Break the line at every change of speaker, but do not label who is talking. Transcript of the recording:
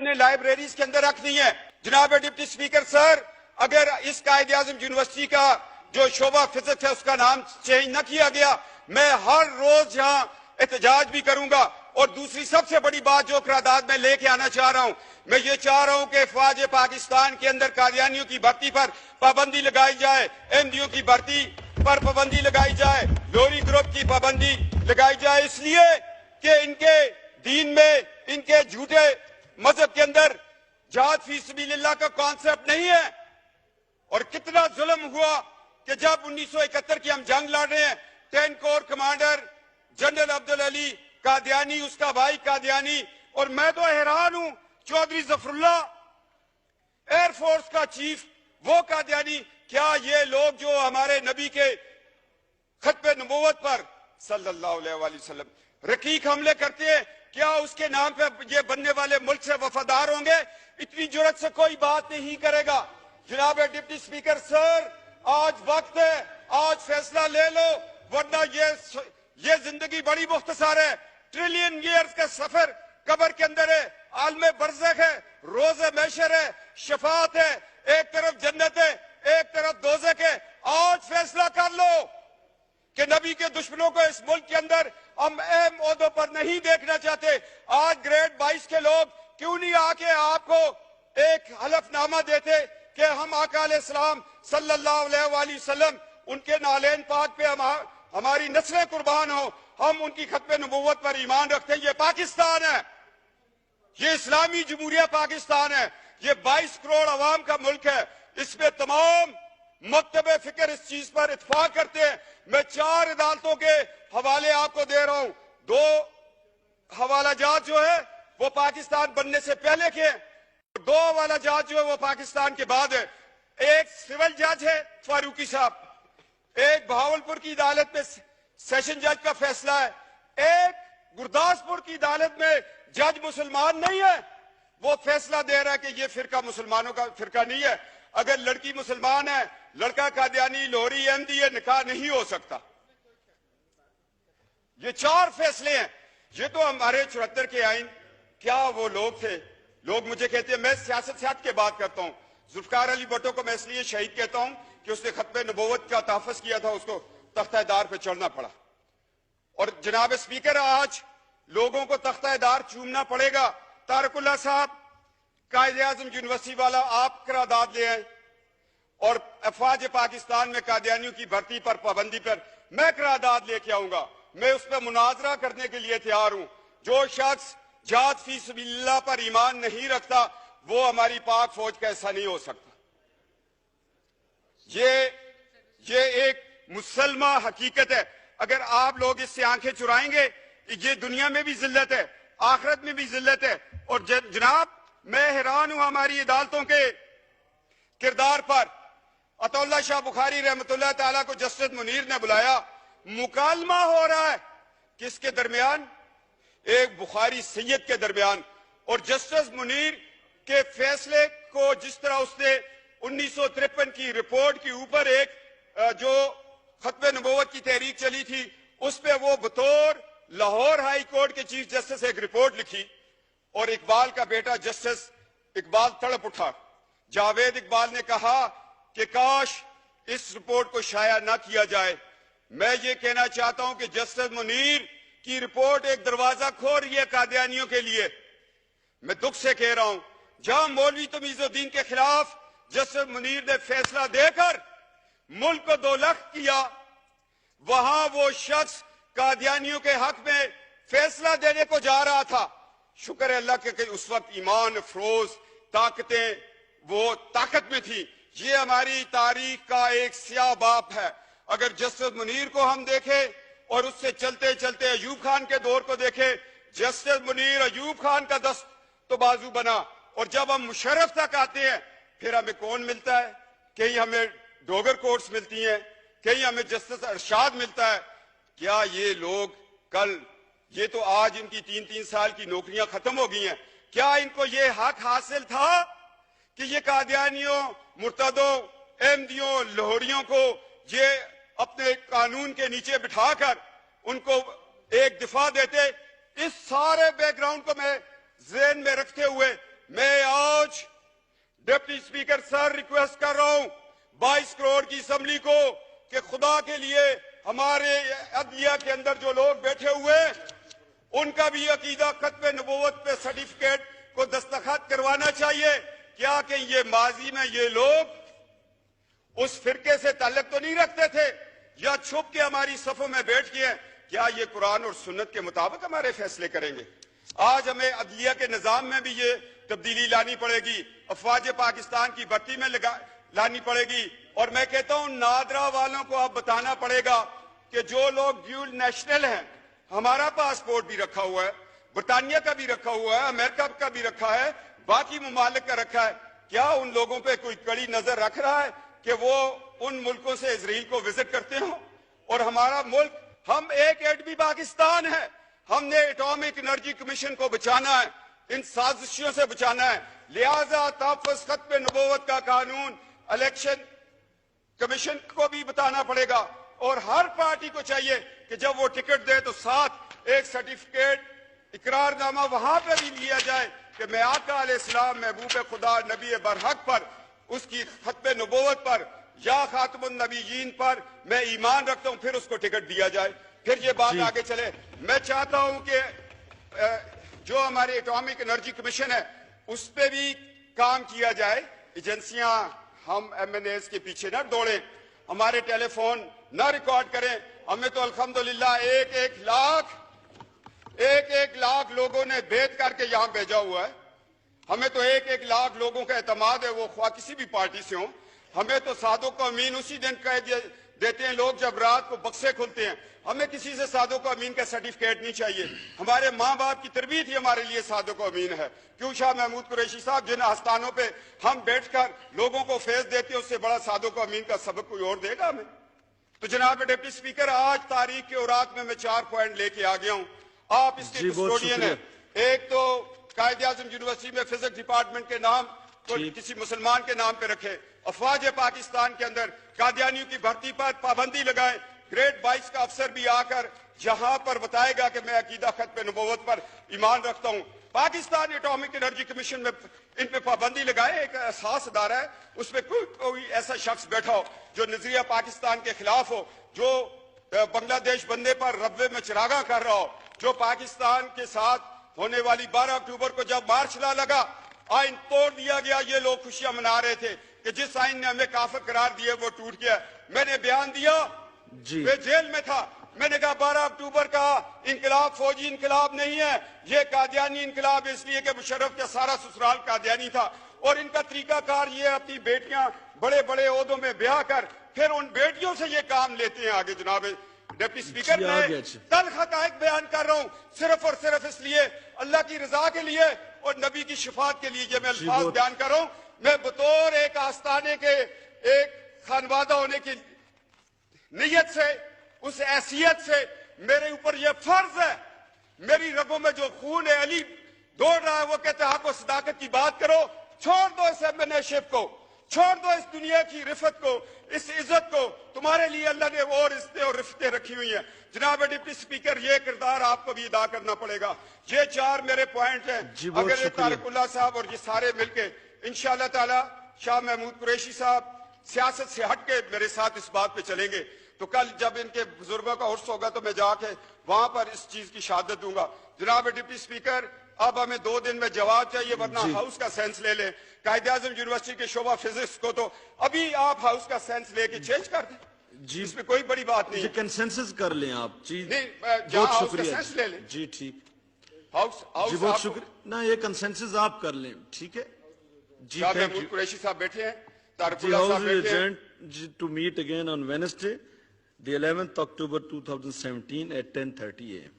اپنے لائبریریز کے اندر رکھنی ہے۔ جناب ڈپٹی سپیکر سر، اگر اس قائد اعظم یونیورسٹی کا جو شعبہ فزکس ہے اس کا نام چینج نہ کیا گیا، میں ہر روز یہاں احتجاج بھی کروں گا۔ اور دوسری سب سے بڑی بات جو قرارداد میں لے کے آنا چاہ رہا ہوں، میں یہ چاہ رہا ہوں کہ افواج پاکستان کے اندر قادیانیوں کی بھرتی پر پابندی لگائی جائے، احمدیوں کی بھرتی پر پابندی لگائی جائے، لوری گروپ کی پابندی لگائی جائے، اس لیے کہ ان کے دین میں، ان کے جھوٹے مذہب کے اندر جہاد فی سبیل اللہ کا کانسیپٹ نہیں ہے۔ اور کتنا ظلم ہوا کہ جب 1971 کی ہم جنگ لڑ رہے ہیں، 10 کور کمانڈر جنرل عبدالعلی قادیانی، اس کا بھائی قادیانی، اور میں تو حیران ہوں، Chaudhry Zafarullah air force کا چیف، وہ قادیانی۔ کیا یہ لوگ جو ہمارے نبی کے ختم نبوت پر صلی اللہ علیہ وآلہ وسلم رقیق حملے کرتے ہیں، کیا اس کے نام پہ یہ بننے والے ملک سے وفادار ہوں گے؟ اتنی جرات سے کوئی بات نہیں کرے گا۔ جناب ڈپٹی سپیکر سر، آج وقت ہے، آج فیصلہ لے لو، ورنہ یہ زندگی بڑی مختصر ہے۔ ٹریلین ایئرز کا سفر قبر کے اندر ہے، عالم برزخ ہے، روز محشر ہے، شفاعت ہے، ایک طرف جنت ہے، ایک طرف دوزخ ہے۔ آج فیصلہ کر لو کہ نبی کے دشمنوں کو اس ملک کے اندر ہم اہم عہدوں پر نہیں دیکھنا چاہتے۔ آج گریڈ 22 کے لوگ کیوں نہیں آ کے آپ کو ایک حلف نامہ دیتے کہ ہم آقا علیہ السلام صلی اللہ علیہ وآلہ وسلم، ان کے نالین پاک پہ ہماری نسلیں قربان ہوں، ہم ان کی ختم نبوت پر ایمان رکھتے ہیں۔ یہ پاکستان ہے، یہ اسلامی جمہوریہ پاکستان ہے، یہ 22 کروڑ عوام کا ملک ہے۔ اس میں تمام مکتب فکر اس چیز پر اتفاق کرتے ہیں۔ میں 4 عدالتوں کے حوالے آپ کو دے رہا ہوں۔ 2 حوالہ جات جو ہے وہ پاکستان بننے سے پہلے کے ہیں، 2 حوالہ جات جو ہے وہ پاکستان کے بعد ہے۔ ایک سول جج ہے فاروقی صاحب، ایک بہاولپور کی عدالت میں سیشن جج کا فیصلہ ہے، ایک گرداسپور کی عدالت میں جج مسلمان نہیں ہے، وہ فیصلہ دے رہا ہے کہ یہ فرقہ مسلمانوں کا فرقہ نہیں ہے۔ اگر لڑکی مسلمان ہے، لڑکا قادیانی، لاہوری، احمدی، یہ نکاح نہیں ہو سکتا۔ یہ 4 فیصلے ہیں۔ یہ تو ہمارے 74 کے آئین، کیا وہ لوگ تھے؟ لوگ مجھے کہتے ہیں، میں سیاست کی بات کرتا ہوں، ذوالفقار علی بھٹو کو میں اس لیے شہید کہتا ہوں کہ اس نے ختم نبوت کا تحفظ کیا تھا، اس کو تختہ دار پہ چڑھنا پڑا۔ اور جناب اسپیکر، آج لوگوں کو تختہ دار چومنا پڑے گا۔ طارق اللہ صاحب، قائد اعظم یونیورسٹی والا، آپ قرارداد لے آئیں، اور افواج پاکستان میں قادیانیوں کی بھرتی پر پابندی پر میں قرارداد لے کے آؤں گا۔ میں اس پہ مناظرہ کرنے کے لیے تیار ہوں۔ جو شخص جہاد فی سبیل اللہ پر ایمان نہیں رکھتا، وہ ہماری پاک فوج کا حصہ نہیں ہو سکتا۔ یہ ایک مسلمہ حقیقت ہے۔ اگر آپ لوگ اس سے آنکھیں چرائیں گے، یہ دنیا میں بھی ذلت ہے، آخرت میں بھی ذلت ہے۔ اور جناب، میں حیران ہوں ہماری عدالتوں کے کردار پر۔ عطا اللہ شاہ بخاری رحمۃ اللہ تعالیٰ کو جسٹس منیر نے بلایا، مکالمہ ہو رہا ہے کس کے درمیان؟ ایک بخاری سید کے درمیان۔ اور جسٹس منیر کے فیصلے کو جس طرح اس نے 1953 کی رپورٹ کے اوپر ایک جو ختم نبوت کی تحریک چلی تھی، اس پہ وہ بطور لاہور ہائی کورٹ کے چیف جسٹس ایک رپورٹ لکھی، اور اقبال کا بیٹا جسٹس اقبال تڑپ اٹھا۔ جاوید اقبال نے کہا کہ کاش اس رپورٹ کو شائع نہ کیا جائے۔ میں یہ کہنا چاہتا ہوں کہ جسٹس منیر کی رپورٹ ایک دروازہ کھول رہی ہے قادیانیوں کے لیے۔ میں دکھ سے کہہ رہا ہوں، جہاں مولوی تمیز الدین کے خلاف جسٹس منیر نے فیصلہ دے کر ملک کو 2 لاکھ کیا، وہاں وہ شخص قادیانیوں کے حق میں فیصلہ دینے کو جا رہا تھا۔ شکر ہے اللہ کہ اس وقت ایمان افروز طاقتیں وہ طاقت میں تھی۔ یہ ہماری تاریخ کا ایک سیاہ باب ہے۔ اگر جسٹس منیر کو ہم دیکھیں اور اس سے چلتے چلتے ایوب خان کے دور کو دیکھیں، جسٹس منیر ایوب خان کا دست تو بازو بنا، اور جب ہم مشرف تک آتے ہیں پھر ہمیں کون ملتا ہے؟ کہیں ہمیں ڈوگر کورٹس ملتی ہیں، کہیں ہمیں جسٹس ارشاد ملتا ہے۔ کیا یہ لوگ کل، یہ تو آج ان کی 3 سال کی نوکریاں ختم ہو گئی ہیں، کیا ان کو یہ حق حاصل تھا کہ یہ قادیانیوں، مرتدوں، احمدیوں، لاہوریوں کو یہ اپنے قانون کے نیچے بٹھا کر ان کو ایک دفاع دیتے؟ اس سارے بیک گراؤنڈ کو میں ذہن میں رکھتے ہوئے میں डिप्टी स्पीकर सर, रिक्वेस्ट कर रहा हूं 22 करोड़ की असेंबली को कि खुदा के लिए हमारे अदलिया के अंदर जो लोग बैठे हुए उनका भी अकीदा खत्म नबूवत पे सर्टिफिकेट को दस्तखत करवाना चाहिए। क्या कि ये माजी में ये लोग उस फिरके से ताल्लुक तो नहीं रखते थे या छुप के हमारी सफों में बैठ गए? क्या ये कुरान और सुन्नत के मुताबिक हमारे फैसले करेंगे? आज हमें अदलिया के निजाम में भी ये तब्दीली लानी पड़ेगी, अफवाज पाकिस्तान की भर्ती में लानी पड़ेगी। और मैं कहता हूं नादरा वालों को अब बताना पड़ेगा कि जो लोग ड्यूल नेशनल हैं, हमारा पासपोर्ट भी रखा हुआ है, बरतानिया का भी रखा हुआ है, अमेरिका का भी रखा है, बाकी मुमालिक का रखा है, क्या उन लोगों पे कोई कड़ी नजर रख रहा है कि वो उन मुल्कों से इजराइल को विजिट करते हो? और हमारा मुल्क, हम एक एटमी पाकिस्तान है, हमने एटॉमिक एनर्जी कमीशन को बचाना है, इन साजिशों से बचाना है। लिहाजा तहफ़्फ़ुज़ खत्म नबूवत का कानून इलेक्शन कमीशन को भी बताना पड़ेगा और हर पार्टी को चाहिए कि जब वो टिकट दे तो साथ एक सर्टिफिकेट, इकरारनामा वहां पर भी लिया जाए कि मैं आका अलैहिस्सलाम महबूब खुदा नबी बरहक पर, उसकी खत्म नबूवत पर या खातमुन नबीयीन पर मैं ईमान रखता हूं, फिर उसको टिकट दिया जाए, फिर ये बात आगे चले। मैं चाहता हूं कि जो हमारे एटॉमिक एनर्जी कमीशन है उस पर भी काम किया जाए। एजेंसियां, हम MNAs के पीछे न दौड़े, हमारे टेलीफोन न रिकॉर्ड करें। हमें तो अल्हम्दुलिल्लाह एक लाख लोगों ने भेद करके यहां भेजा हुआ है। हमें तो एक लाख लोगों का एतमाद है, वो ख्वाह किसी भी पार्टी से हो। हमें तो सादों को अमीन उसी दिन कह देते हैं लोग जब रात को बक्से खुलते हैं। हमें किसी से सादों को अमीन का सर्टिफिकेट नहीं चाहिए। हमारे माँ बाप की तरबियत ही हमारे लिए सादों को अमीन है। क्यों शाह महमूद कुरैशी साहब, जिन आस्थानों पे हम बैठकर लोगों को फैज देते हैं, उससे बड़ा सादों को अमीन का सबक कोई और देगा हमें? तो जनाब डिप्टी स्पीकर, आज तारीख के औरात में मैं 4 पॉइंट लेके आ गया हूं। आप इसके कस्टोडियन है। एक तो कायद-ए-आज़म यूनिवर्सिटी में फिजिक्स डिपार्टमेंट के नाम को किसी मुसलमान के नाम पे रखे। अफवाज पाकिस्तान के अंदर कादियानियों की भर्ती पर पाबंदी लगाए। ग्रेड 22 का अफसर भी आकर जहां पर बताएगा कि मैं अकीदा खत्म नबूवत पर ईमान रखता हूं। पाकिस्तान एटॉमिक एनर्जी कमीशन में इन पे पाबंदी लगाए। एक एहसास अदारा है, उसमें कोई ऐसा शख्स बैठा हो जो नजरिया पाकिस्तान के खिलाफ हो, जो बांग्लादेश बनने पर रब्बे में चिरागा कर रहा हो, जो पाकिस्तान के साथ होने वाली 12 अक्टूबर को जब मार्च ला लगा, आइन तोड़ दिया गया, ये लोग खुशियां मना रहे थे कि जिस आइन ने हमें काफिर करार दिए वो टूट गया। मैंने बयान दिया, मैं जेल में था, मैंने कहा 12 अक्टूबर का इंकलाब फौजी इंकलाब नहीं है, ये कादियानी इंकलाब, इसलिए कि मुशर्रफ का सारा ससुराल कादियानी था। और इनका तरीकाकार ये अपनी बेटियां बड़े बड़े ओहदों में ब्याह कर फिर उन बेटियों से ये काम लेते हैं आगे। जनाब डिप्टी स्पीकर, मैं तल्ख हक़ाइक़ बयान कर रहा हूं, सिर्फ और सिर्फ इसलिए अल्लाह की रजा के लिए और नबी की शिफात के लिए ये मैं अल्फाज बयान कर रहा हूं। मैं बतौर एक आस्थाने के एक खानवादा होने की नीयत से, उस हैसियत से मेरे ऊपर यह फर्ज है, मेरी रगों में जो खून है अली दौड़ रहा है, वो कहते हैं आपको सदाकत की बात करो, छोड़ दो इस MNA-शिप को, छोड़ दो इस दुनिया की रिफत को, इस इज्जत को। तुम्हारे लिए अल्लाह ने और इज्जतें और रिफतें रखी हुई हैं। जनाब डिप्टी स्पीकर, ये किरदार आपको भी अदा करना पड़ेगा। ये 4 मेरे पॉइंट हैं। अगर ये तारिकुल्लाह साहब और ये सारे मिलके इंशाअल्लाह ताला, शाह महमूद कुरैशी साहब सियासत से हट के मेरे साथ इस बात पे चलेंगे, तो कल जब इनके बुजुर्गों का उर्स होगा तो मैं जाके वहां पर इस चीज की शहादत दूंगा। जनाब डिप्टी स्पीकर, अब हमें 2 दिन में जवाब चाहिए, वरना हाउस का सेंस ले लें। कायद-ए-आज़म यूनिवर्सिटी के शोबा फिजिक्स को तो अभी आप हाउस का सेंस लेके चेंज कर दें जी, इसमें कोई बड़ी बात नहीं है। कंसेंसस कर लें आप जी, नहीं बहुत शुक्रिया ले लें जी। ठीक, हाउस जी, बहुत शुक्रिया ना, ये कंसेंसस आप कर लें, ठीक है जी। महमूद कुरैशी साहब बैठे हैं, तारिकुल्लाह साहब बैठे हैं। To meet again on Wednesday the 11th October 2017 at 10:30 AM